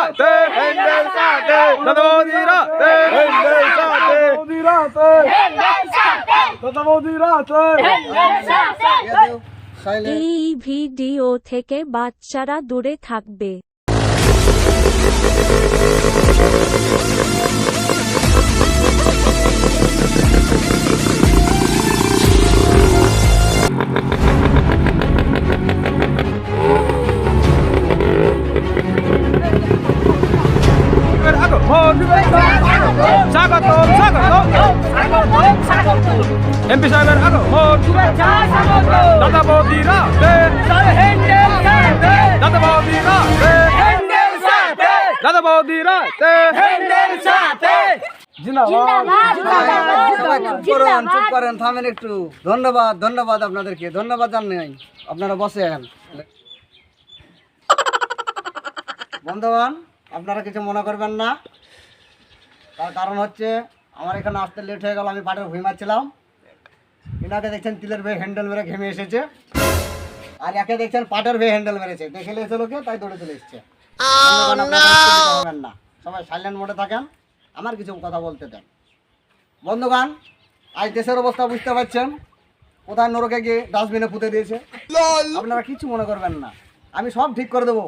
রাতে হ্যান্ডেল সাথে দাদা বৌদি রাতে হ্যান্ডেল সাথে বৌদি রাতে দাদা বৌদি রাতে। এই ভিডিও থেকে বাচ্চারা দূরে থাকবে। এমপি সাহেবের আগমন দাদা বৌদি রাতে দাদা বৌদি রাতে দাদা বৌদি রাতে চুপ করেন, থামেন একটু। ধন্যবাদ ধন্যবাদ আপনাদেরকে, ধন্যবাদ জানাই। আপনারা বসেন। বন্ধুগণ, আপনারা কিছু মনে করবেন না। তার কারণ হচ্ছে আমার এখানে আসতে লেট হয়ে গেল, আমি পাটের ভুঁই মারছিলাম। এনাকে দেখছেন তিলের ভয়ে হ্যান্ডেল মেরে ঘেমে এসেছে, আর একে দেখছেন পাটের ভয়ে হ্যান্ডেল মেরেছে। দেখে এসে লোকে তাই দৌড়ে চলে এসছে। না, সবাই সাইলেন্ট মোডে থাকেন, আমার কিছু কথা বলতে দেন। বন্ধুগণ, আজ দেশের অবস্থা বুঝতে পারছেন, কোথায় নরকে গিয়ে ডাস্টবিনে পুঁতে দিয়েছে। আপনারা কিছু মনে করবেন না, আমি সব ঠিক করে দেবো।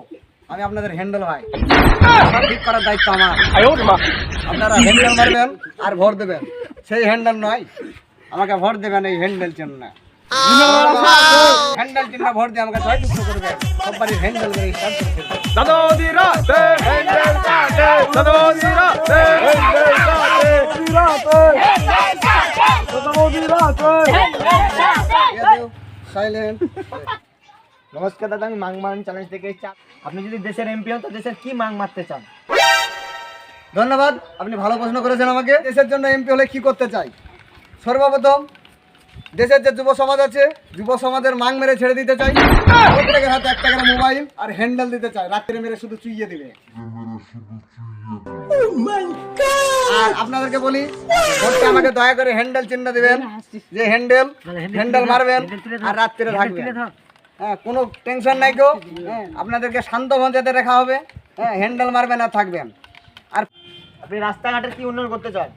আমি আপনাদের হ্যান্ডেল ভাই, সব ঠিক করার দায়িত্ব আমার। আপনারা হ্যান্ডেল মারবেন আর ভোট দেবেন, সেই হ্যান্ডেল নয়, আমাকে ভোট দেবেন এই হ্যান্ডেল চিহ্ন। হ্যান্ডেল চিহ্ন ভোট দিয়ে আমাকে জয়যুক্ত করবেন। সবারই হ্যান্ডেল মেরে স্টার্ট করতে হবে। দাদা বৌদি রাতে হ্যান্ডেল সাথে দাদা বৌদি রাতে হ্যান্ডেল সাথে দাদা বৌদি রাতে সাইলেন্ট। নমস্কার দাদা, আমি মাং মারন চ্যালেঞ্জ থেকে চান। আপনি যদি দেশের এমপি হন তো দেশের কি মাং মারতে চান? ধন্যবাদ, আপনি ভালো প্রশ্ন করেছেন আমাকে। দেশের জন্য এমপি হলে কি করতে চাই? সর্বপ্রথম দেশের যে যুব সমাজ আছে, যুব সমাজের মাং মেরে ছেড়ে দিতে চাই। প্রত্যেকের হাতে একটা করে মোবাইল আর হ্যান্ডেল দিতে চাই, রাত্রে মেরে শুধু চুইয়ে দিবে। আর আপনাদেরকে বলি, ভোটটা আমাকে দয়া করে হ্যান্ডেল চিহ্ন দিবেন, যে হ্যান্ডেল মারবেন আর রাত্রে থাকবেন। হ্যাঁ, কোনো টেনশন নাই কেউ। হ্যাঁ, আপনাদেরকে শান্ত ভঞ্জাতে রাখা হবে। হ্যাঁ, হ্যান্ডেল মারবেন আর থাকবেন। আর আপনি রাস্তাঘাটের কি উন্নয়ন করতে চান?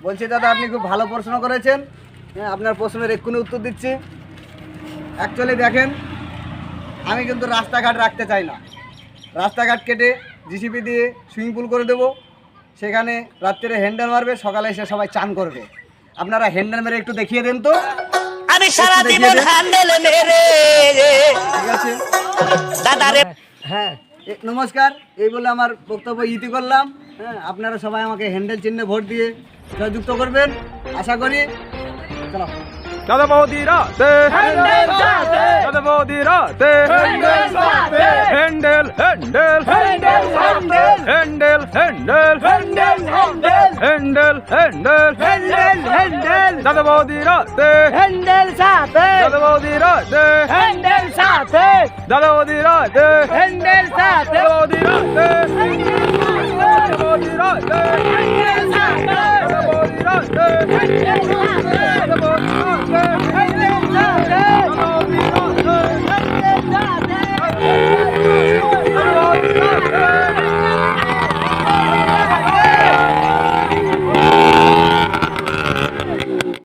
বলছি দাদা, আপনি খুব ভালো প্রশ্ন করেছেন। হ্যাঁ, আপনার প্রশ্নের এক্ষুনি উত্তর দিচ্ছি। অ্যাকচুয়ালি দেখেন, আমি কিন্তু রাস্তাঘাট রাখতে চাই না। রাস্তাঘাট কেটে জিসিপি দিয়ে সুইমিং পুল করে দেবো, সেখানে রাত্রে হ্যান্ডেল মারবে, সকালে এসে সবাই চান করবে। আপনারা হ্যান্ডেল মেরে একটু দেখিয়ে দেন তো। আমি সারা জীবন হ্যান্ডেল মেরে ঠিক আছে দাদা রে। হ্যাঁ, নমস্কার, এই বলে আমার বক্তব্য ইতি করলাম। হ্যাঁ, আপনারা সবাই আমাকে হ্যান্ডেল চিহ্নে ভোট দিয়ে জয়যুক্ত করবেন, আশা করি। চলো। দাদা বৌদি রাতে হ্যান্ডেল সাথে দাদা বৌদি রাতে হ্যান্ডেল সাথে হ্যান্ডেল হ্যান্ডেল হ্যান্ডেল সাথে handle handle handle handle handle handle handle দাদা বৌদি রাতে হ্যান্ডেল সাথে দাদা বৌদি রাতে হ্যান্ডেল সাথে দাদা বৌদি রাতে হ্যান্ডেল সাথে দাদা বৌদি রাতে দাদা বৌদি রাতে হ্যান্ডেল সাথে দাদা বৌদি রাতে